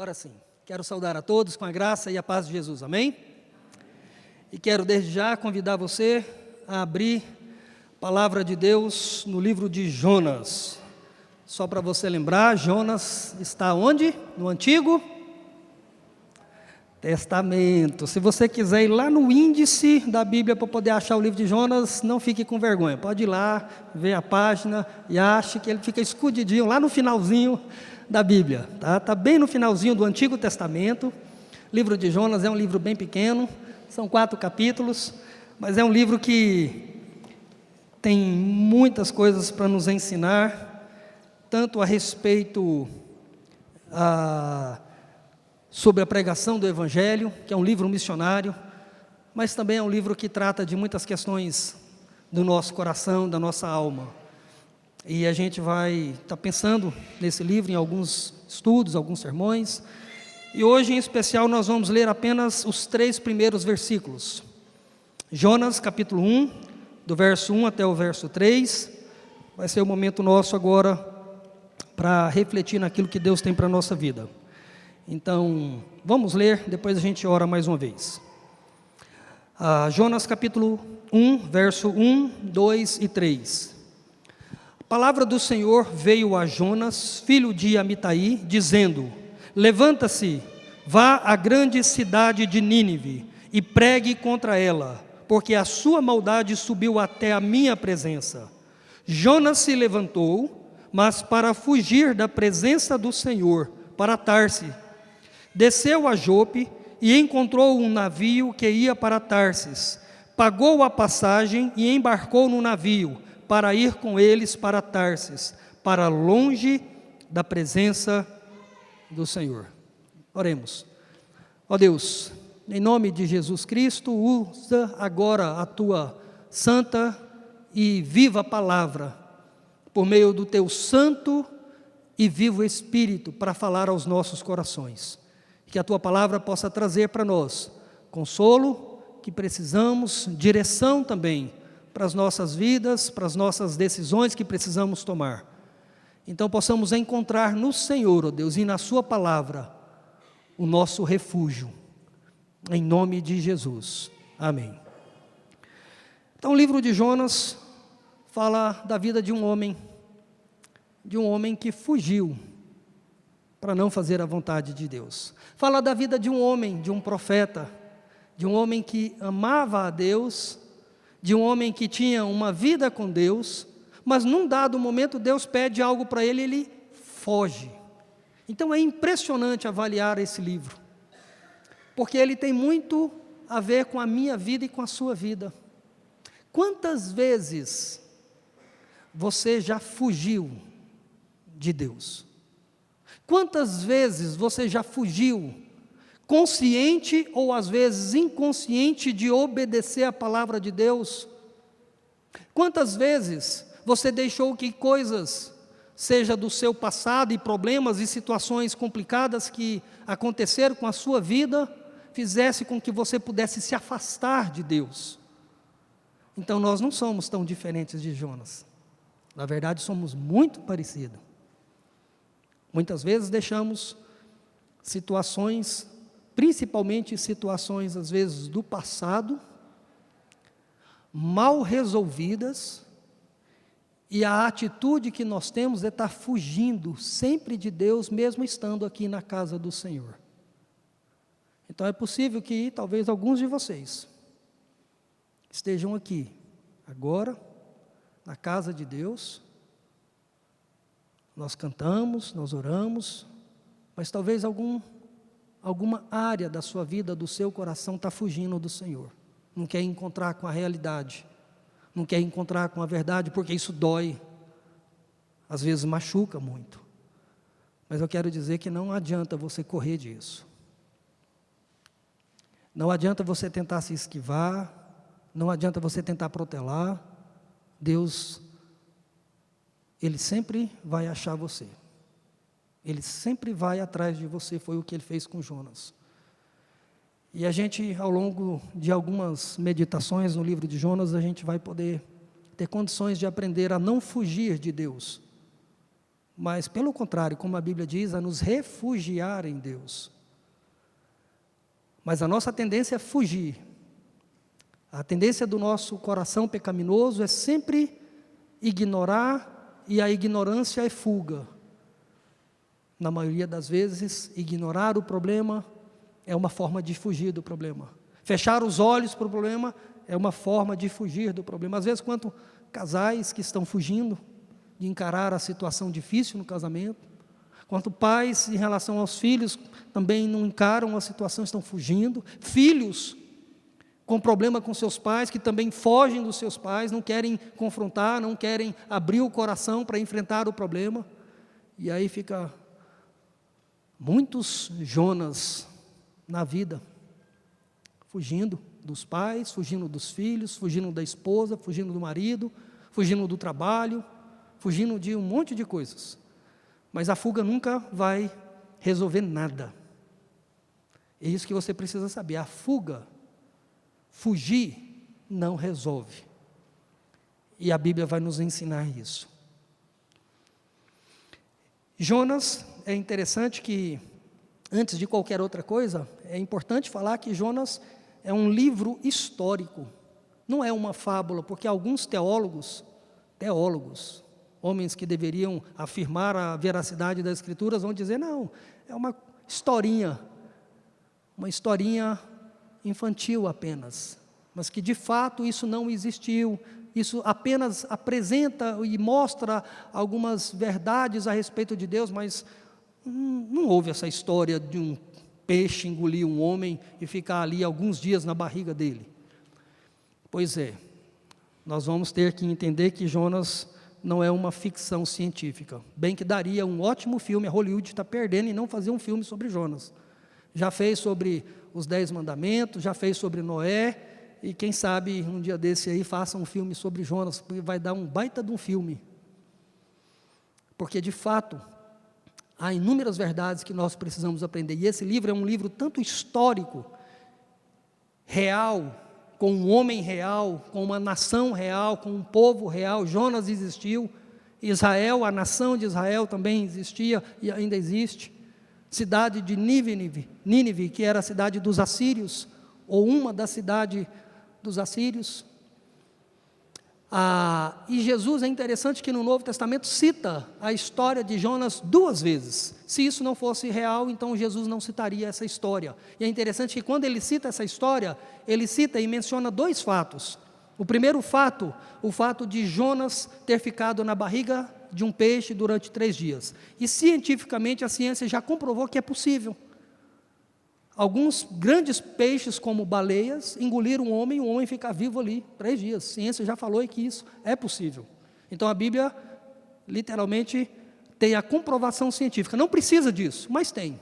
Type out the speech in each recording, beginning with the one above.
Agora sim, quero saudar a todos com a graça e a paz de Jesus, amém? E quero desde já convidar você a abrir a palavra de Deus no livro de Jonas. Só para você lembrar, Jonas está onde? No Antigo Testamento. Se você quiser ir lá no índice da Bíblia para poder achar o livro de Jonas, não fique com vergonha. Pode ir lá, ver a página e ache que ele fica escondidinho lá no finalzinho da Bíblia. Está bem no finalzinho do Antigo Testamento. O livro de Jonas é um livro bem pequeno, são 4 capítulos, mas é um livro que tem muitas coisas para nos ensinar, tanto a respeito sobre a pregação do Evangelho, que é um livro missionário, mas também é um livro que trata de muitas questões do nosso coração, da nossa alma. E a gente vai estar pensando nesse livro em alguns estudos, alguns sermões, e hoje em especial nós vamos ler apenas os 3 primeiros versículos. Jonas capítulo 1, do verso 1 até o verso 3, vai ser o momento nosso agora para refletir naquilo que Deus tem para a nossa vida. Então, vamos ler, depois a gente ora mais uma vez. Jonas capítulo 1, verso 1, 2 e 3. A palavra do Senhor veio a Jonas, filho de Amitai, dizendo: levanta-se, vá à grande cidade de Nínive e pregue contra ela, porque a sua maldade subiu até a minha presença. Jonas se levantou, mas para fugir da presença do Senhor, para Tarse. Desceu a Jope e encontrou um navio que ia para Tarsis. Pagou a passagem e embarcou no navio para ir com eles para Tarsis, para longe da presença do Senhor. Oremos. Ó Deus, em nome de Jesus Cristo, usa agora a tua santa e viva palavra, por meio do teu santo e vivo Espírito, para falar aos nossos corações. Que a tua palavra possa trazer para nós consolo que precisamos, direção também para as nossas vidas, para as nossas decisões que precisamos tomar. Então possamos encontrar no Senhor, ó Deus, e na sua palavra, o nosso refúgio, em nome de Jesus, amém. Então o livro de Jonas fala da vida de um homem que fugiu para não fazer a vontade de Deus. Fala da vida de um homem, de um profeta, de um homem que amava a Deus, de um homem que tinha uma vida com Deus, mas num dado momento Deus pede algo para ele e ele foge. Então é impressionante avaliar esse livro, porque ele tem muito a ver com a minha vida e com a sua vida. Quantas vezes você já fugiu de Deus? Quantas vezes você já fugiu, consciente ou às vezes inconsciente, de obedecer a palavra de Deus? Quantas vezes você deixou que coisas, seja do seu passado e problemas e situações complicadas que aconteceram com a sua vida, fizesse com que você pudesse se afastar de Deus? Então nós não somos tão diferentes de Jonas. Na verdade somos muito parecidos. Muitas vezes deixamos situações, principalmente situações às vezes do passado, mal resolvidas, e a atitude que nós temos é estar fugindo sempre de Deus, mesmo estando aqui na casa do Senhor. Então é possível que talvez alguns de vocês estejam aqui, agora, na casa de Deus. Nós cantamos, nós oramos, mas talvez alguma área da sua vida, do seu coração, está fugindo do Senhor. Não quer encontrar com a realidade, não quer encontrar com a verdade, porque isso dói, às vezes machuca muito. Mas eu quero dizer que não adianta você correr disso. Não adianta você tentar se esquivar, não adianta você tentar protelar. Deus, Ele sempre vai achar você. Ele sempre vai atrás de você, foi o que Ele fez com Jonas. E a gente, ao longo de algumas meditações no livro de Jonas, a gente vai poder ter condições de aprender a não fugir de Deus, mas pelo contrário, como a Bíblia diz, a nos refugiar em Deus. Mas a nossa tendência é fugir. A tendência do nosso coração pecaminoso é sempre ignorar, e a ignorância é fuga. Na maioria das vezes, ignorar o problema é uma forma de fugir do problema. Fechar os olhos para o problema é uma forma de fugir do problema. Às vezes, quanto casais que estão fugindo de encarar a situação difícil no casamento, quanto pais em relação aos filhos também não encaram a situação, estão fugindo, filhos com problema com seus pais, que também fogem dos seus pais, não querem confrontar, não querem abrir o coração para enfrentar o problema, e aí fica muitos Jonas na vida, fugindo dos pais, fugindo dos filhos, fugindo da esposa, fugindo do marido, fugindo do trabalho, fugindo de um monte de coisas. Mas a fuga nunca vai resolver nada. É isso que você precisa saber. A fuga, fugir, não resolve. E a Bíblia vai nos ensinar isso. Jonas, é interessante que, antes de qualquer outra coisa, é importante falar que Jonas é um livro histórico. Não é uma fábula, porque alguns teólogos, homens que deveriam afirmar a veracidade das Escrituras, vão dizer, não, é uma historinha infantil apenas, mas que de fato isso não existiu, isso apenas apresenta e mostra algumas verdades a respeito de Deus, mas não houve essa história de um peixe engolir um homem e ficar ali alguns dias na barriga dele. Pois é, nós vamos ter que entender que Jonas não é uma ficção científica, bem que daria um ótimo filme, a Hollywood está perdendo em não fazer um filme sobre Jonas. Já fez sobre os 10 mandamentos, já fez sobre Noé, e quem sabe um dia desse aí faça um filme sobre Jonas, porque vai dar um baita de um filme. Porque de fato, há inúmeras verdades que nós precisamos aprender, e esse livro é um livro tanto histórico, real, com um homem real, com uma nação real, com um povo real. Jonas existiu, Israel, a nação de Israel também existia e ainda existe. Cidade de Nínive, que era a cidade dos assírios, ou uma da cidade dos assírios. E Jesus, é interessante que no Novo Testamento cita a história de Jonas 2 vezes. Se isso não fosse real, então Jesus não citaria essa história. E é interessante que quando ele cita essa história, ele cita e menciona 2 fatos. O primeiro fato, o fato de Jonas ter ficado na barriga de um peixe durante 3 dias. E cientificamente a ciência já comprovou que é possível. Alguns grandes peixes, como baleias, engoliram um homem e o homem fica vivo ali 3 dias. A ciência já falou que isso é possível. Então a Bíblia, literalmente, tem a comprovação científica. Não precisa disso, mas tem.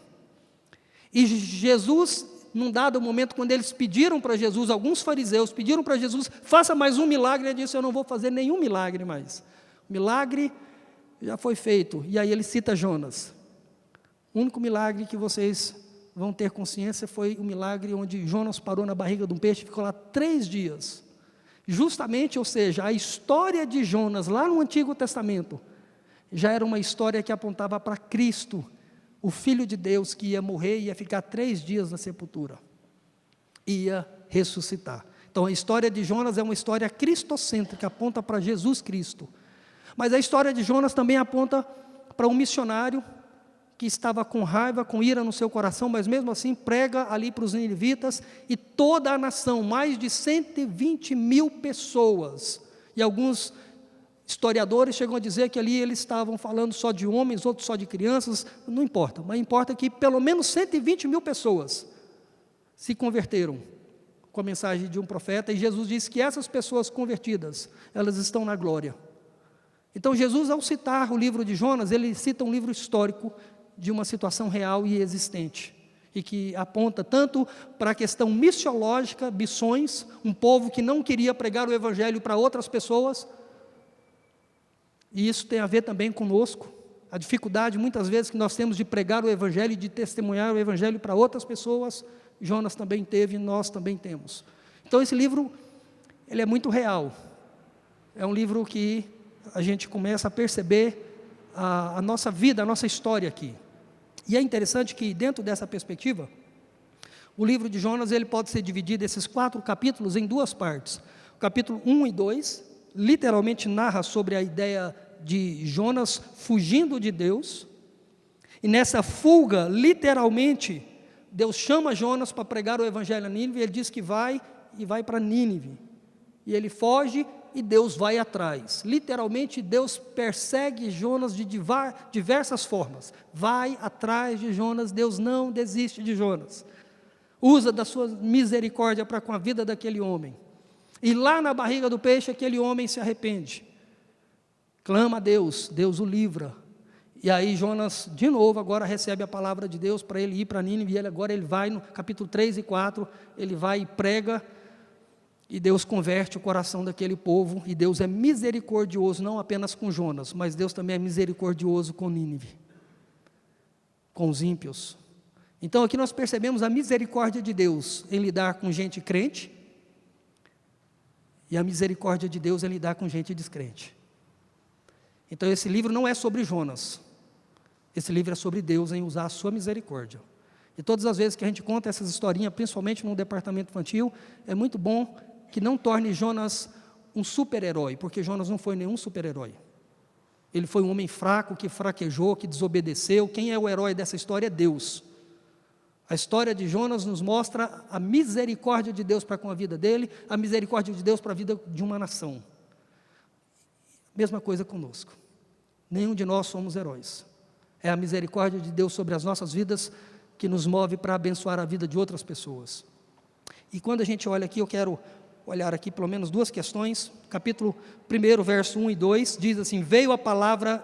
E Jesus, num dado momento, quando eles pediram para Jesus, alguns fariseus pediram para Jesus, faça mais um milagre, ele disse, eu não vou fazer nenhum milagre mais. O milagre já foi feito. E aí ele cita Jonas. O único milagre que vocês vão ter consciência foi o milagre onde Jonas parou na barriga de um peixe e ficou lá 3 dias. Justamente, ou seja, a história de Jonas lá no Antigo Testamento já era uma história que apontava para Cristo, o Filho de Deus que ia morrer e ia ficar 3 dias na sepultura, ia ressuscitar. Então a história de Jonas é uma história cristocêntrica, aponta para Jesus Cristo. Mas a história de Jonas também aponta para um missionário que estava com raiva, com ira no seu coração, mas mesmo assim prega ali para os ninivitas, e toda a nação, mais de 120 mil pessoas, e alguns historiadores chegam a dizer que ali eles estavam falando só de homens, outros só de crianças, não importa, mas importa que pelo menos 120 mil pessoas se converteram com a mensagem de um profeta, e Jesus disse que essas pessoas convertidas, elas estão na glória. Então Jesus, ao citar o livro de Jonas, ele cita um livro histórico, de uma situação real e existente, e que aponta tanto para a questão missiológica, missões, um povo que não queria pregar o Evangelho para outras pessoas, e isso tem a ver também conosco, a dificuldade muitas vezes que nós temos de pregar o Evangelho e de testemunhar o Evangelho para outras pessoas. Jonas também teve e nós também temos. Então esse livro, ele é muito real, é um livro que a gente começa a perceber a nossa vida, a nossa história aqui. E é interessante que, dentro dessa perspectiva, o livro de Jonas ele pode ser dividido, esses 4 capítulos, em 2 partes. O capítulo 1 e 2, literalmente narra sobre a ideia de Jonas fugindo de Deus. E nessa fuga, literalmente, Deus chama Jonas para pregar o evangelho a Nínive, e ele diz que vai para Nínive. E ele foge e Deus vai atrás. Literalmente, Deus persegue Jonas de diversas formas. Vai atrás de Jonas, Deus não desiste de Jonas. Usa da sua misericórdia para com a vida daquele homem. E lá na barriga do peixe, aquele homem se arrepende. Clama a Deus, Deus o livra. E aí Jonas, de novo, agora recebe a palavra de Deus para ele ir para Nínive. E agora ele vai, no capítulo 3 e 4, ele vai e prega. E Deus converte o coração daquele povo. E Deus é misericordioso, não apenas com Jonas, mas Deus também é misericordioso com Nínive, com os ímpios. Então aqui nós percebemos a misericórdia de Deus em lidar com gente crente, e a misericórdia de Deus em lidar com gente descrente. Então esse livro não é sobre Jonas, esse livro é sobre Deus em usar a sua misericórdia. E todas as vezes que a gente conta essas historinhas, principalmente no departamento infantil, é muito bom que não torne Jonas um super-herói, porque Jonas não foi nenhum super-herói. Ele foi um homem fraco, que fraquejou, que desobedeceu. Quem é o herói dessa história é Deus. A história de Jonas nos mostra a misericórdia de Deus para com a vida dele, a misericórdia de Deus para a vida de uma nação. Mesma coisa conosco. Nenhum de nós somos heróis. É a misericórdia de Deus sobre as nossas vidas que nos move para abençoar a vida de outras pessoas. E quando a gente olha aqui, eu quero olhar aqui pelo menos 2 questões. Capítulo 1, verso 1 e 2, diz assim: veio a palavra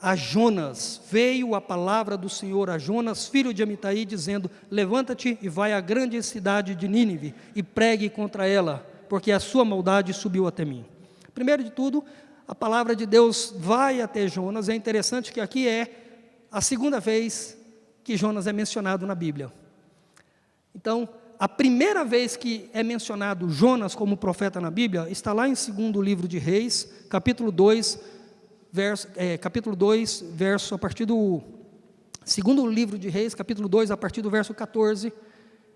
a Jonas, veio a palavra do Senhor a Jonas, filho de Amitai, dizendo: levanta-te e vai à grande cidade de Nínive e pregue contra ela, porque a sua maldade subiu até mim. Primeiro de tudo, a palavra de Deus vai até Jonas. É interessante que aqui é a 2ª vez que Jonas é mencionado na Bíblia. Então, a primeira vez que é mencionado Jonas como profeta na Bíblia está lá em 2º livro de Reis, capítulo 2, verso a partir do 2º livro de Reis, capítulo 2, a partir do verso 14,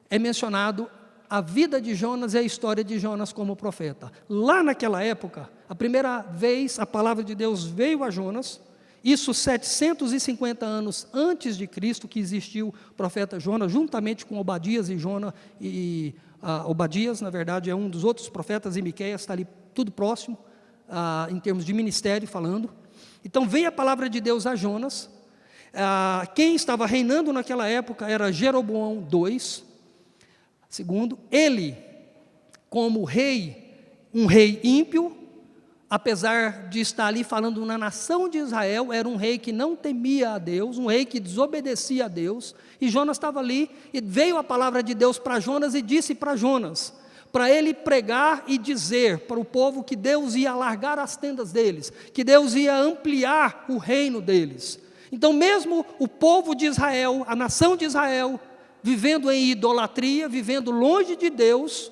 é mencionado a vida de Jonas e a história de Jonas como profeta. Lá naquela época, a primeira vez a palavra de Deus veio a Jonas, isso 750 anos antes de Cristo, que existiu o profeta Jonas, juntamente com Obadias e Obadias, na verdade, é um dos outros profetas, e Miqueias, está ali tudo próximo, em termos de ministério falando. Então veio a palavra de Deus a Jonas. Quem estava reinando naquela época era Jeroboão II. Segundo, ele, como rei, um rei ímpio, apesar de estar ali falando na nação de Israel, era um rei que não temia a Deus, um rei que desobedecia a Deus, e Jonas estava ali, e veio a palavra de Deus para Jonas, e disse para Jonas, para ele pregar e dizer para o povo que Deus ia alargar as tendas deles, que Deus ia ampliar o reino deles. Então mesmo o povo de Israel, a nação de Israel, vivendo em idolatria, vivendo longe de Deus,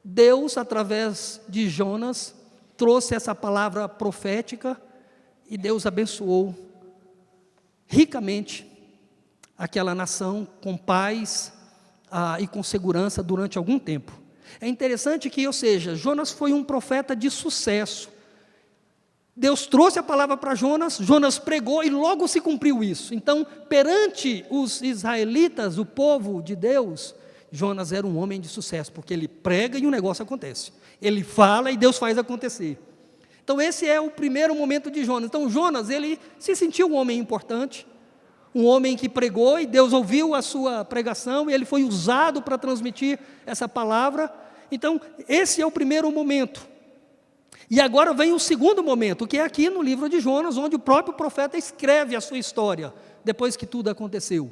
Deus, através de Jonas, trouxe essa palavra profética, e Deus abençoou ricamente aquela nação com paz e com segurança durante algum tempo. É interessante que, ou seja, Jonas foi um profeta de sucesso. Deus trouxe a palavra para Jonas, Jonas pregou e logo se cumpriu isso. Então, perante os israelitas, o povo de Deus, Jonas era um homem de sucesso, porque ele prega e o negócio acontece. Ele fala e Deus faz acontecer. Então esse é o primeiro momento de Jonas. Então Jonas, ele se sentiu um homem importante, um homem que pregou, e Deus ouviu a sua pregação, e ele foi usado para transmitir essa palavra. Então esse é o primeiro momento. E agora vem o segundo momento, que é aqui no livro de Jonas, onde o próprio profeta escreve a sua história, depois que tudo aconteceu.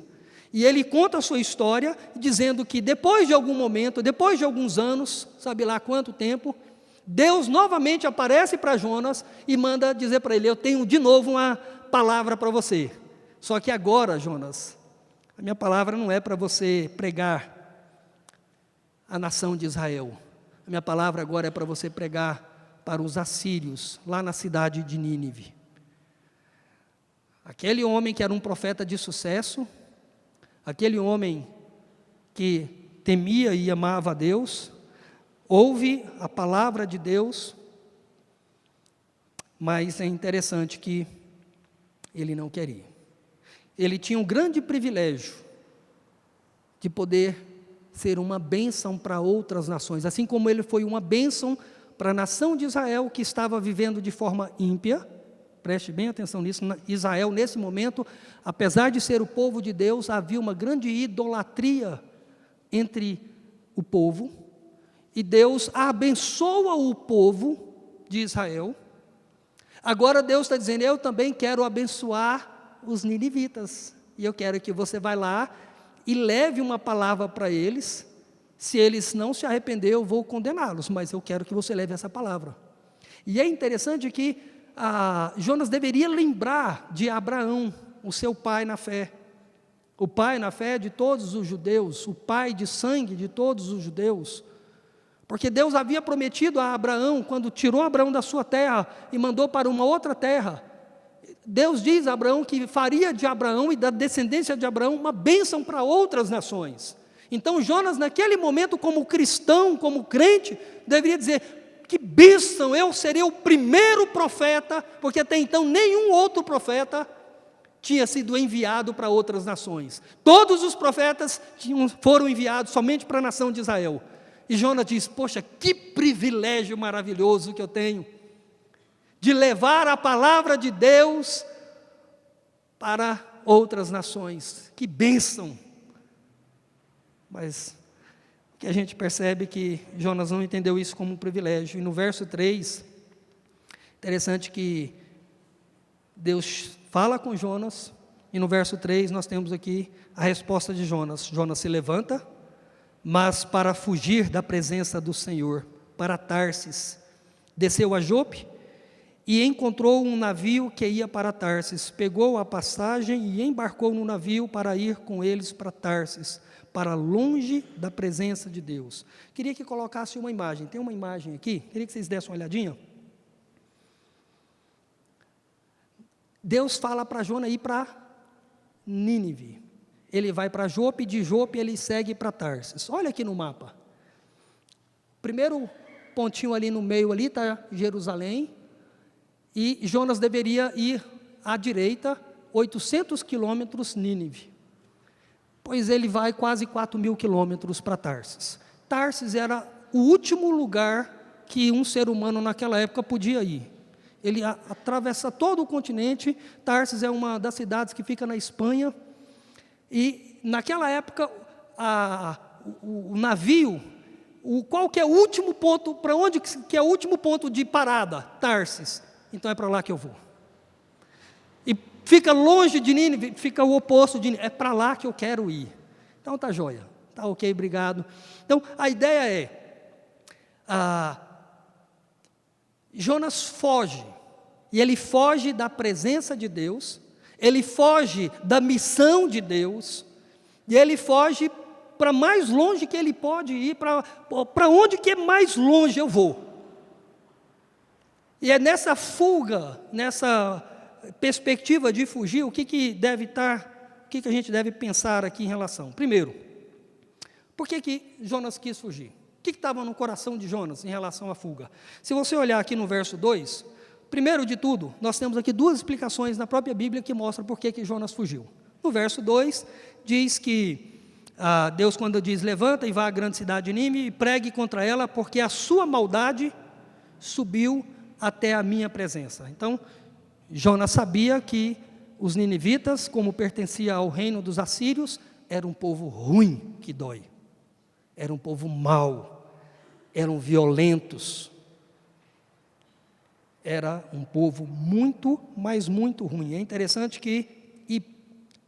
E ele conta a sua história, dizendo que depois de algum momento, depois de alguns anos, sabe lá quanto tempo, Deus novamente aparece para Jonas e manda dizer para ele: eu tenho de novo uma palavra para você. Só que agora, Jonas, a minha palavra não é para você pregar a nação de Israel. A minha palavra agora é para você pregar para os assírios, lá na cidade de Nínive. Aquele homem que era um profeta de sucesso, aquele homem que temia e amava a Deus, ouve a palavra de Deus, mas é interessante que ele não queria. Ele tinha um grande privilégio de poder ser uma bênção para outras nações, assim como ele foi uma bênção para a nação de Israel, que estava vivendo de forma ímpia. Preste bem atenção nisso. Israel, nesse momento, apesar de ser o povo de Deus, havia uma grande idolatria entre o povo, e Deus abençoa o povo de Israel. Agora Deus está dizendo: eu também quero abençoar os ninivitas, e eu quero que você vá lá e leve uma palavra para eles. Se eles não se arrepender, eu vou condená-los, mas eu quero que você leve essa palavra. E é interessante que Jonas deveria lembrar de Abraão, o seu pai na fé, o pai na fé de todos os judeus, o pai de sangue de todos os judeus, porque Deus havia prometido a Abraão, quando tirou Abraão da sua terra e mandou para uma outra terra, Deus diz a Abraão que faria de Abraão e da descendência de Abraão uma bênção para outras nações. Então Jonas, naquele momento, como cristão, como crente, deveria dizer: que bênção, eu serei o primeiro profeta, porque até então nenhum outro profeta tinha sido enviado para outras nações. Todos os profetas foram enviados somente para a nação de Israel. E Jonas diz: poxa, que privilégio maravilhoso que eu tenho, de levar a palavra de Deus para outras nações. Que bênção! Mas que a gente percebe que Jonas não entendeu isso como um privilégio. E no verso 3, interessante que Deus fala com Jonas, e no verso 3 nós temos aqui a resposta de Jonas. Jonas se levanta, mas para fugir da presença do Senhor, para Tarsis, desceu a Jope e encontrou um navio que ia para Tarsis, pegou a passagem e embarcou no navio para ir com eles para Tarsis, para longe da presença de Deus. Queria que colocasse uma imagem, tem uma imagem aqui, queria que vocês dessem uma olhadinha. Deus fala para Jonas ir para Nínive, ele vai para Jope, de Jope ele segue para Tarsis. Olha aqui no mapa, primeiro pontinho ali no meio ali está Jerusalém, e Jonas deveria ir à direita, 800 quilômetros, Nínive. Pois ele vai quase 4.000 quilômetros para Tarsis. Tarsis era o último lugar que um ser humano naquela época podia ir. Ele atravessa todo o continente. Tarsis é uma das cidades que fica na Espanha. E naquela época, o navio, qual que é o último ponto, para onde que é o último ponto de parada? Tarsis. Então é para lá que eu vou. E fica longe de Nínive, fica o oposto de Nínive, é para lá que eu quero ir. Então tá joia, tá ok, obrigado. Então a ideia é, Jonas foge, e ele foge da presença de Deus, ele foge da missão de Deus, e ele foge para mais longe que ele pode ir, para onde que é mais longe eu vou. E é nessa fuga, nessa perspectiva de fugir, o que deve estar, o que a gente deve pensar aqui em relação? Primeiro, por que Jonas quis fugir? O que estava no coração de Jonas em relação à fuga? Se você olhar aqui no verso 2, primeiro de tudo, nós temos aqui duas explicações na própria Bíblia que mostram por que Jonas fugiu. No verso 2, diz que Deus, quando diz: levanta e vá à grande cidade de Nínive e pregue contra ela, porque a sua maldade subiu até a minha presença. Então, Jonas sabia que os ninivitas, como pertencia ao reino dos assírios, era um povo ruim que dói, era um povo mau, eram violentos, era um povo muito, mas muito ruim. É interessante que, e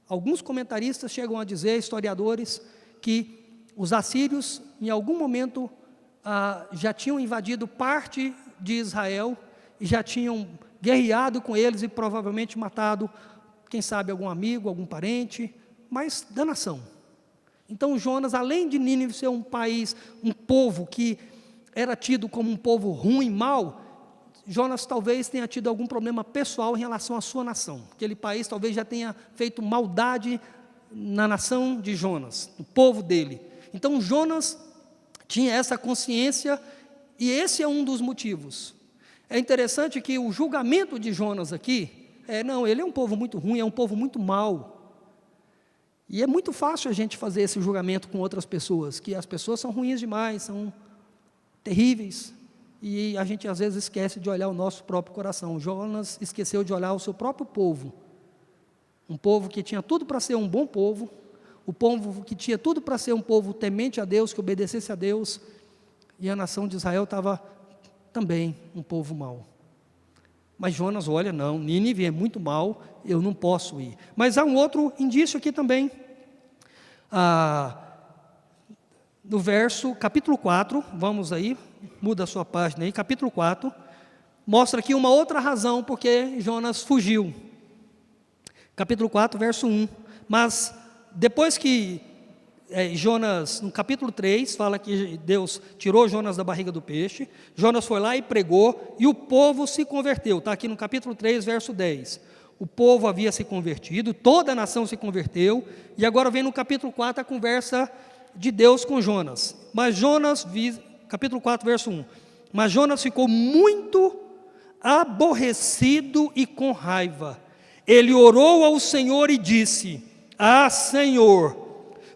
alguns comentaristas chegam a dizer, historiadores, que os assírios, em algum momento, já tinham invadido parte de Israel, e já tinham guerreado com eles e provavelmente matado, quem sabe, algum amigo, algum parente, mas da nação. Então Jonas, além de Nínive ser um país, um povo que era tido como um povo ruim, mau, Jonas talvez tenha tido algum problema pessoal em relação à sua nação. Aquele país talvez já tenha feito maldade na nação de Jonas, no povo dele. Então Jonas tinha essa consciência e esse é um dos motivos. É interessante que o julgamento de Jonas aqui, ele é um povo muito ruim, é um povo muito mau. E é muito fácil a gente fazer esse julgamento com outras pessoas, que as pessoas são ruins demais, são terríveis. E a gente às vezes esquece de olhar o nosso próprio coração. Jonas esqueceu de olhar o seu próprio povo. Um povo que tinha tudo para ser um bom povo, o povo que tinha tudo para ser um povo temente a Deus, que obedecesse a Deus, e a nação de Israel estava também um povo mau. Mas Jonas olha, não, Nínive é muito mal, eu não posso ir. Mas há um outro indício aqui também. No capítulo 4, vamos aí, muda a sua página aí, capítulo 4, mostra aqui uma outra razão porque Jonas fugiu. Capítulo 4, verso 1. Mas depois que Jonas, no capítulo 3, fala que Deus tirou Jonas da barriga do peixe, Jonas foi lá e pregou, e o povo se converteu. Está aqui no capítulo 3, verso 10. O povo havia se convertido, toda a nação se converteu, e agora vem no capítulo 4 a conversa de Deus com Jonas. Capítulo 4, verso 1. Mas Jonas ficou muito aborrecido e com raiva. Ele orou ao Senhor e disse: Senhor,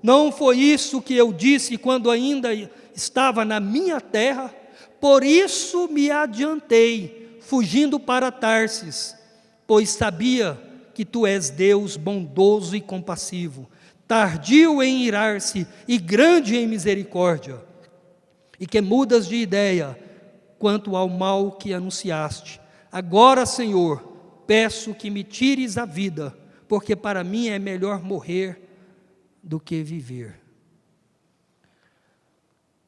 não foi isso que eu disse quando ainda estava na minha terra? Por isso me adiantei, fugindo para Tarsis, pois sabia que tu és Deus bondoso e compassivo, tardio em irar-se e grande em misericórdia, e que mudas de ideia quanto ao mal que anunciaste. Agora, Senhor, peço que me tires a vida, porque para mim é melhor morrer do que viver.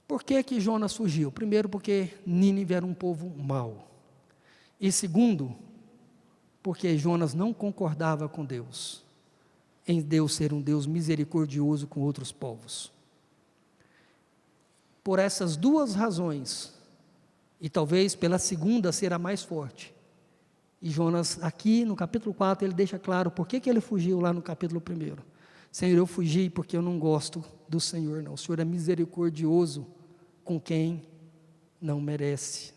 Por que Jonas fugiu? Primeiro, porque Nínive era um povo mau. E segundo, porque Jonas não concordava com Deus, em Deus ser um Deus misericordioso com outros povos. Por essas duas razões, e talvez pela segunda ser a mais forte, e Jonas aqui no capítulo 4 ele deixa claro por que ele fugiu lá no capítulo 1. Senhor, eu fugi porque eu não gosto do Senhor, não. O Senhor é misericordioso com quem não merece,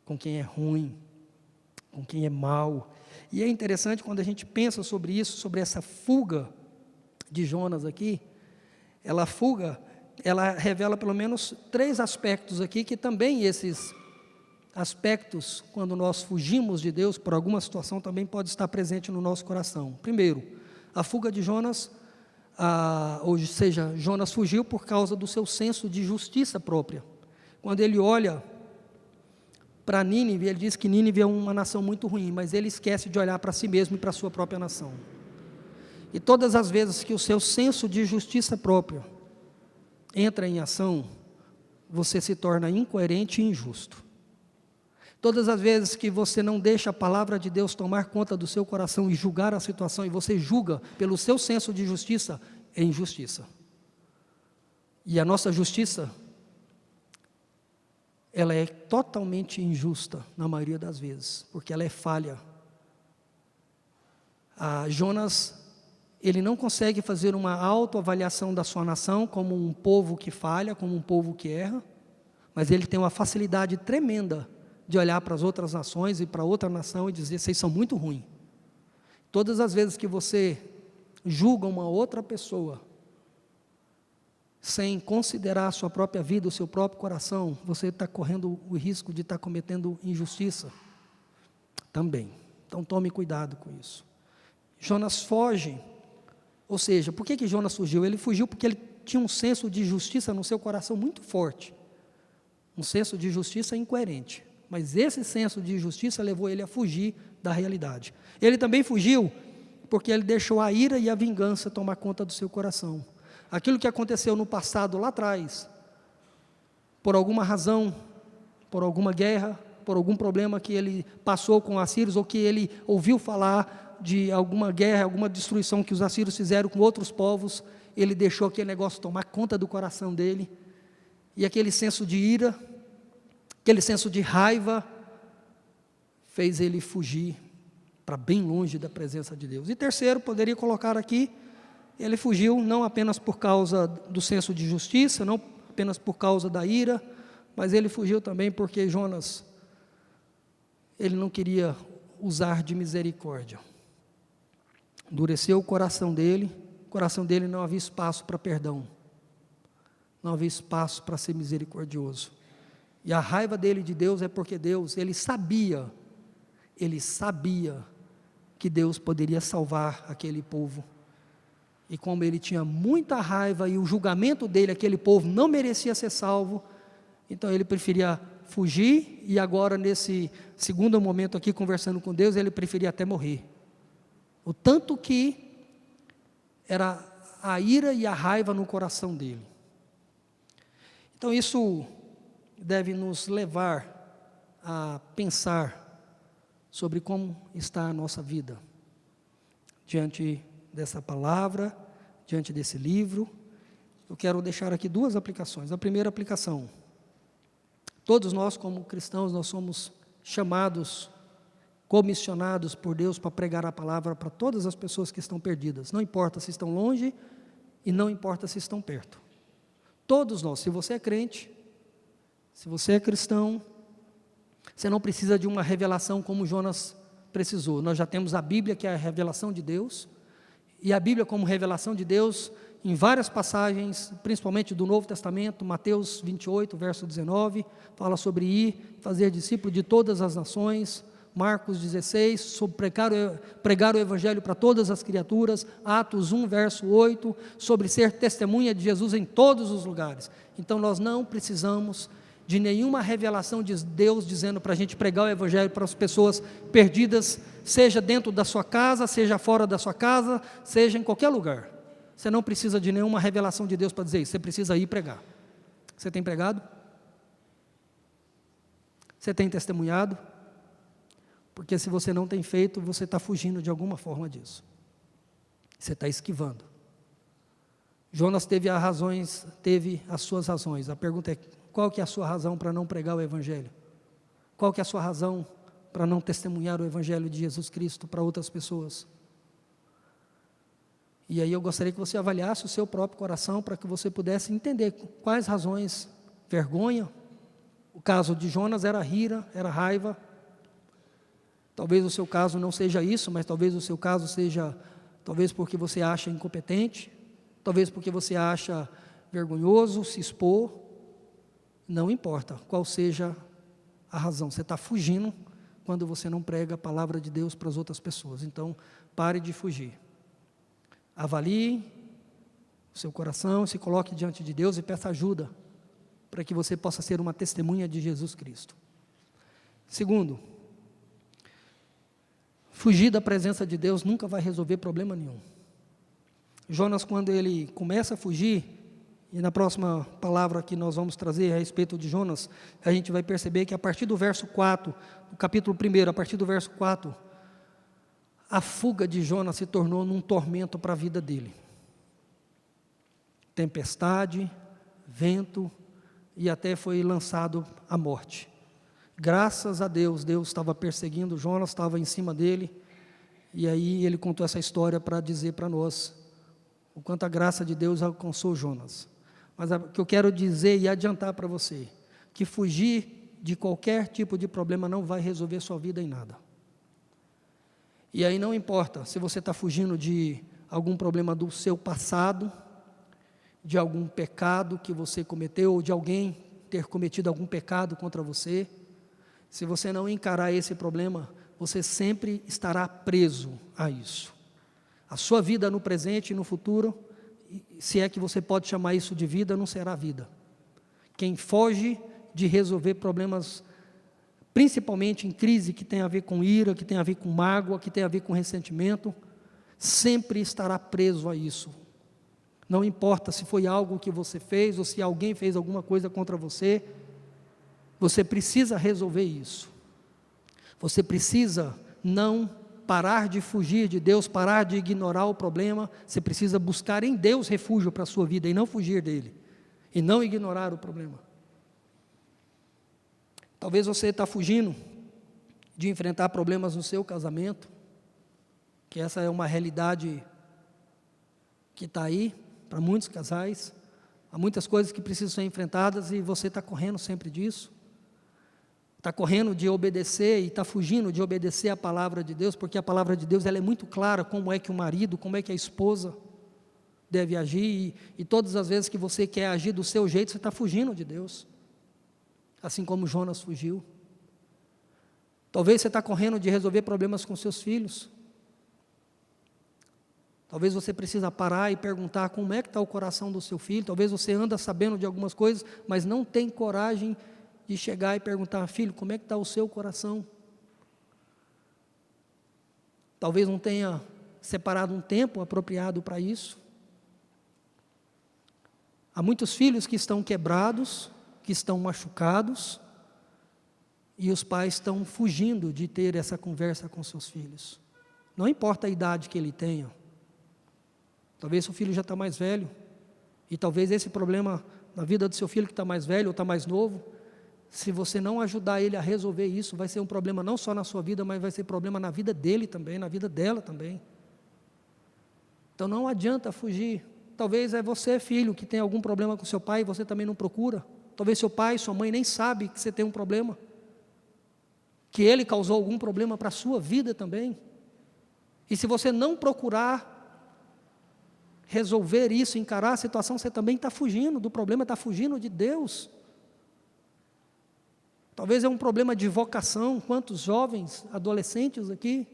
com quem é ruim, com quem é mau. E é interessante quando a gente pensa sobre isso, sobre essa fuga de Jonas aqui, ela revela pelo menos 3 aspectos aqui, que também esses aspectos, quando nós fugimos de Deus, por alguma situação, também pode estar presente no nosso coração. Primeiro, a fuga de Jonas, ou seja, Jonas fugiu por causa do seu senso de justiça própria. Quando ele olha para Nínive, ele diz que Nínive é uma nação muito ruim, mas ele esquece de olhar para si mesmo e para a sua própria nação. E todas as vezes que o seu senso de justiça própria entra em ação, você se torna incoerente e injusto. Todas as vezes que você não deixa a palavra de Deus tomar conta do seu coração e julgar a situação, e você julga pelo seu senso de justiça, é injustiça. E a nossa justiça, ela é totalmente injusta na maioria das vezes, porque ela é falha. Jonas, ele não consegue fazer uma autoavaliação da sua nação como um povo que falha, como um povo que erra, mas ele tem uma facilidade tremenda de olhar para as outras nações e para outra nação e dizer: vocês são muito ruins. Todas as vezes que você julga uma outra pessoa, sem considerar a sua própria vida, o seu próprio coração, você está correndo o risco de estar cometendo injustiça também. Então tome cuidado com isso. Jonas foge, ou seja, por que Jonas fugiu? Ele fugiu porque ele tinha um senso de justiça no seu coração muito forte, um senso de justiça incoerente. Mas esse senso de justiça levou ele a fugir da realidade. Ele também fugiu porque ele deixou a ira e a vingança tomar conta do seu coração. Aquilo que aconteceu no passado, lá atrás, por alguma razão, por alguma guerra, por algum problema que ele passou com os assírios, ou que ele ouviu falar de alguma guerra, alguma destruição que os assírios fizeram com outros povos, ele deixou aquele negócio tomar conta do coração dele, e aquele senso de ira, aquele senso de raiva, fez ele fugir para bem longe da presença de Deus. E terceiro, poderia colocar aqui, ele fugiu não apenas por causa do senso de justiça, não apenas por causa da ira, mas ele fugiu também porque Jonas, ele não queria usar de misericórdia. Endureceu o coração dele não havia espaço para perdão, não havia espaço para ser misericordioso. E a raiva dele de Deus é porque Deus, ele sabia que Deus poderia salvar aquele povo. E como ele tinha muita raiva e o julgamento dele, aquele povo não merecia ser salvo, então ele preferia fugir, e agora nesse segundo momento aqui, conversando com Deus, ele preferia até morrer. O tanto que era a ira e a raiva no coração dele. Então isso deve nos levar a pensar sobre como está a nossa vida, diante dessa palavra, diante desse livro. Eu quero deixar aqui duas aplicações. A primeira aplicação: todos nós como cristãos, nós somos chamados, comissionados por Deus para pregar a palavra para todas as pessoas que estão perdidas, não importa se estão longe e não importa se estão perto. Todos nós, se você é crente, se você é cristão, você não precisa de uma revelação como Jonas precisou. Nós já temos a Bíblia, que é a revelação de Deus, e a Bíblia como revelação de Deus, em várias passagens, principalmente do Novo Testamento, Mateus 28, verso 19, fala sobre ir, fazer discípulo de todas as nações. Marcos 16, sobre pregar o Evangelho para todas as criaturas. Atos 1, verso 8, sobre ser testemunha de Jesus em todos os lugares. Então nós não precisamos de nenhuma revelação de Deus dizendo para a gente pregar o Evangelho para as pessoas perdidas, seja dentro da sua casa, seja fora da sua casa, seja em qualquer lugar. Você não precisa de nenhuma revelação de Deus para dizer isso, você precisa ir pregar. Você tem pregado? Você tem testemunhado? Porque se você não tem feito, você está fugindo de alguma forma disso. Você está esquivando. Jonas teve as suas razões. A pergunta é: qual que é a sua razão para não pregar o Evangelho? Qual que é a sua razão para não testemunhar o Evangelho de Jesus Cristo para outras pessoas? E aí eu gostaria que você avaliasse o seu próprio coração para que você pudesse entender quais razões. Vergonha. O caso de Jonas era ira, era raiva. Talvez o seu caso não seja isso, mas talvez o seu caso seja, talvez porque você acha incompetente, talvez porque você acha vergonhoso se expor. Não importa qual seja a razão, você está fugindo quando você não prega a palavra de Deus para as outras pessoas. Então, pare de fugir. Avalie o seu coração, se coloque diante de Deus e peça ajuda para que você possa ser uma testemunha de Jesus Cristo. Segundo, fugir da presença de Deus nunca vai resolver problema nenhum. Jonas, quando ele começa a fugir, e na próxima palavra que nós vamos trazer a respeito de Jonas, a gente vai perceber que a partir do verso 4, do capítulo 1, a partir do verso 4, a fuga de Jonas se tornou num tormento para a vida dele. Tempestade, vento, e até foi lançado à morte. Graças a Deus, Deus estava perseguindo Jonas, estava em cima dele, e aí ele contou essa história para dizer para nós o quanto a graça de Deus alcançou Jonas. Mas o que eu quero dizer e adiantar para você, que fugir de qualquer tipo de problema não vai resolver sua vida em nada. E aí não importa se você está fugindo de algum problema do seu passado, de algum pecado que você cometeu, ou de alguém ter cometido algum pecado contra você. Se você não encarar esse problema, você sempre estará preso a isso. A sua vida no presente e no futuro, se é que você pode chamar isso de vida, não será vida. Quem foge de resolver problemas, principalmente em crise que tem a ver com ira, que tem a ver com mágoa, que tem a ver com ressentimento, sempre estará preso a isso. Não importa se foi algo que você fez, ou se alguém fez alguma coisa contra você, você precisa resolver isso. Você precisa não parar de fugir de Deus, parar de ignorar o problema. Você precisa buscar em Deus refúgio para a sua vida e não fugir dele, e não ignorar o problema. Talvez você está fugindo de enfrentar problemas no seu casamento, que essa é uma realidade que está aí para muitos casais. Há muitas coisas que precisam ser enfrentadas e você está correndo sempre disso. Está correndo de obedecer e está fugindo de obedecer a palavra de Deus, porque a palavra de Deus ela é muito clara como é que o marido, como é que a esposa deve agir, e todas as vezes que você quer agir do seu jeito, você está fugindo de Deus, assim como Jonas fugiu. Talvez você está correndo de resolver problemas com seus filhos. Talvez você precisa parar e perguntar como é que está o coração do seu filho. Talvez você anda sabendo de algumas coisas, mas não tem coragem de chegar e perguntar: filho, como é que está o seu coração? Talvez não tenha separado um tempo apropriado para isso. Há muitos filhos que estão quebrados, que estão machucados, e os pais estão fugindo de ter essa conversa com seus filhos. Não importa a idade que ele tenha. Talvez seu filho já está mais velho, e talvez esse problema na vida do seu filho que está mais velho ou está mais novo, se você não ajudar ele a resolver isso, vai ser um problema não só na sua vida, mas vai ser problema na vida dele também, na vida dela também. Então não adianta fugir. Talvez é você, filho, que tem algum problema com seu pai e você também não procura. Talvez seu pai, sua mãe nem sabe que você tem um problema, que ele causou algum problema para a sua vida também. E se você não procurar resolver isso, encarar a situação, você também está fugindo do problema, está fugindo de Deus. Talvez é um problema de vocação. Quantos jovens, adolescentes aqui,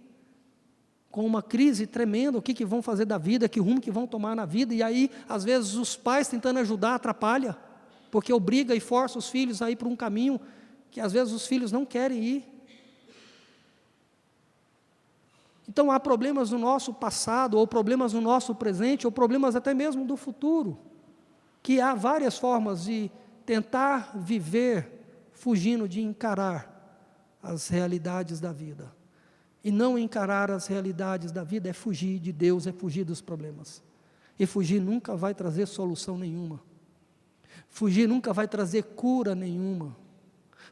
com uma crise tremenda, o que vão fazer da vida, que rumo que vão tomar na vida, e aí, às vezes, os pais tentando ajudar, atrapalha, porque obriga e força os filhos a ir por um caminho que, às vezes, os filhos não querem ir. Então, há problemas no nosso passado, ou problemas no nosso presente, ou problemas até mesmo do futuro, que há várias formas de tentar viver fugindo de encarar as realidades da vida. E não encarar as realidades da vida é fugir de Deus, é fugir dos problemas. E fugir nunca vai trazer solução nenhuma. Fugir nunca vai trazer cura nenhuma.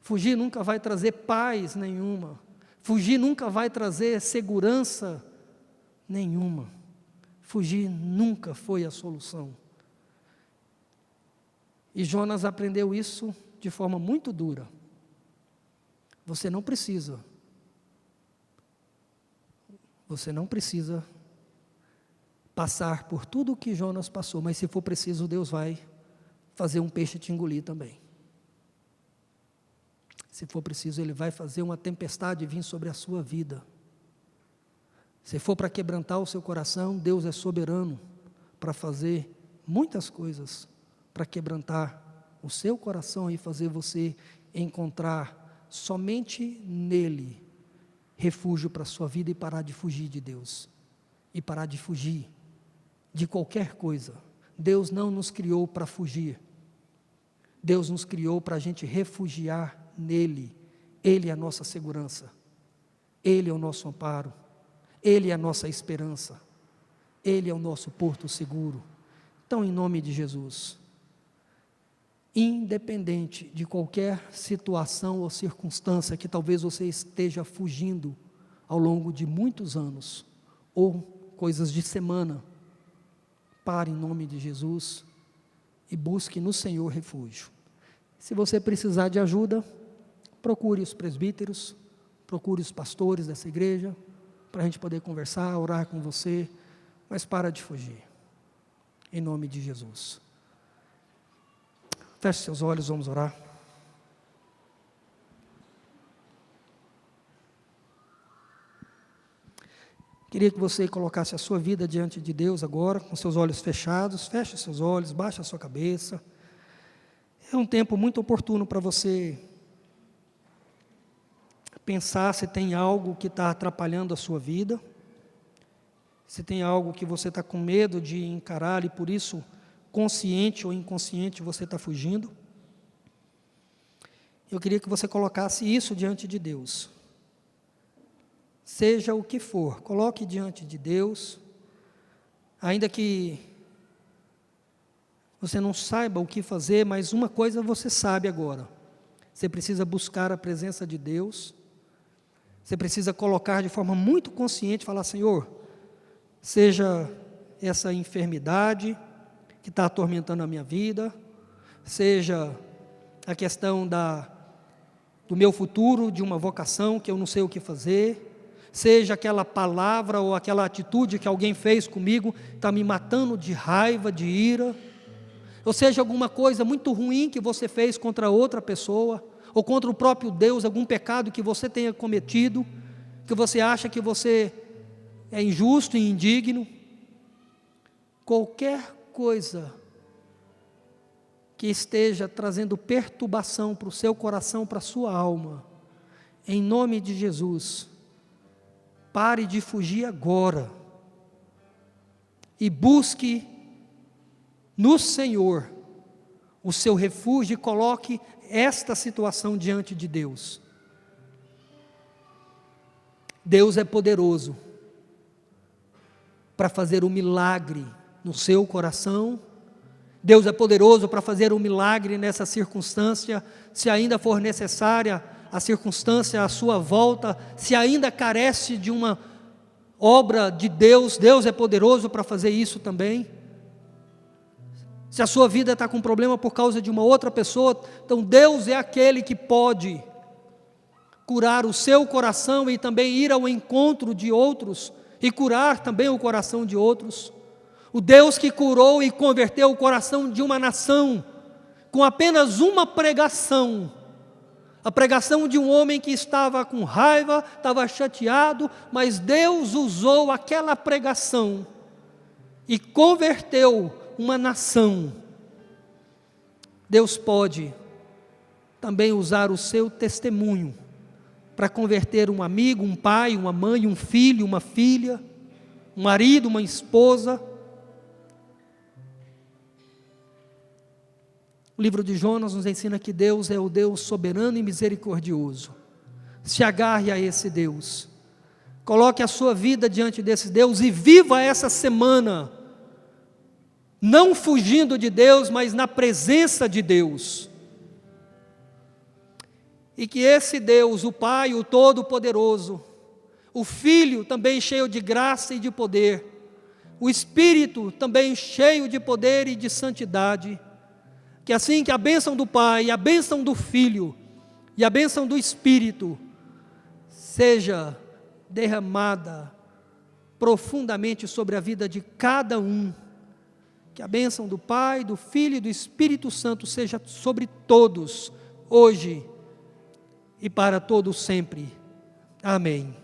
Fugir nunca vai trazer paz nenhuma. Fugir nunca vai trazer segurança nenhuma. Fugir nunca foi a solução. E Jonas aprendeu isso de forma muito dura. Você não precisa passar por tudo o que Jonas passou, mas se for preciso, Deus vai fazer um peixe te engolir também. Se for preciso, Ele vai fazer uma tempestade vir sobre a sua vida. Se for para quebrantar o seu coração, Deus é soberano para fazer muitas coisas, para quebrantar o seu coração e fazer você encontrar somente nele refúgio para a sua vida e parar de fugir de Deus, e parar de fugir de qualquer coisa. Deus não nos criou para fugir, Deus nos criou para a gente refugiar nele. Ele é a nossa segurança, Ele é o nosso amparo, Ele é a nossa esperança, Ele é o nosso porto seguro. Então, em nome de Jesus, independente de qualquer situação ou circunstância que talvez você esteja fugindo ao longo de muitos anos, ou coisas de semana, pare em nome de Jesus e busque no Senhor refúgio. Se você precisar de ajuda, procure os presbíteros, procure os pastores dessa igreja, para a gente poder conversar, orar com você, mas para de fugir, em nome de Jesus. Feche seus olhos, vamos orar. Queria que você colocasse a sua vida diante de Deus agora, com seus olhos fechados. Feche seus olhos, baixe a sua cabeça. É um tempo muito oportuno para você pensar se tem algo que está atrapalhando a sua vida, se tem algo que você está com medo de encarar e por isso, consciente ou inconsciente, você está fugindo. Eu queria que você colocasse isso diante de Deus. Seja o que for, coloque diante de Deus, ainda que você não saiba o que fazer, mas uma coisa você sabe agora: você precisa buscar a presença de Deus, Você precisa colocar de forma muito consciente, falar: Senhor, seja essa enfermidade que está atormentando a minha vida, seja a questão do meu futuro, de uma vocação que eu não sei o que fazer, seja aquela palavra ou aquela atitude que alguém fez comigo, está me matando de raiva, de ira, ou seja, alguma coisa muito ruim que você fez contra outra pessoa, ou contra o próprio Deus, algum pecado que você tenha cometido, que você acha que você é injusto e indigno. Qualquer coisa que esteja trazendo perturbação para o seu coração, para a sua alma, em nome de Jesus, pare de fugir agora e busque no Senhor o seu refúgio e coloque esta situação diante de Deus. Deus é poderoso para fazer um milagre no seu coração. Deus é poderoso para fazer um milagre nessa circunstância, se ainda for necessária a circunstância à sua volta, se ainda carece de uma obra de Deus, Deus é poderoso para fazer isso também. Se a sua vida está com problema por causa de uma outra pessoa, então Deus é aquele que pode curar o seu coração e também ir ao encontro de outros e curar também o coração de outros. O Deus que curou e converteu o coração de uma nação com apenas uma pregação, a pregação de um homem que estava com raiva, estava chateado, mas Deus usou aquela pregação e converteu uma nação. Deus pode também usar o seu testemunho para converter um amigo, um pai, uma mãe, um filho, uma filha, um marido, uma esposa. O livro de Jonas nos ensina que Deus é o Deus soberano e misericordioso. Se agarre a esse Deus. Coloque a sua vida diante desse Deus e viva essa semana, não fugindo de Deus, mas na presença de Deus. E que esse Deus, o Pai, o Todo-Poderoso, o Filho também cheio de graça e de poder, o Espírito também cheio de poder e de santidade, que assim que a bênção do Pai, a bênção do Filho e a bênção do Espírito seja derramada profundamente sobre a vida de cada um, que a bênção do Pai, do Filho e do Espírito Santo seja sobre todos, hoje e para todos sempre. Amém.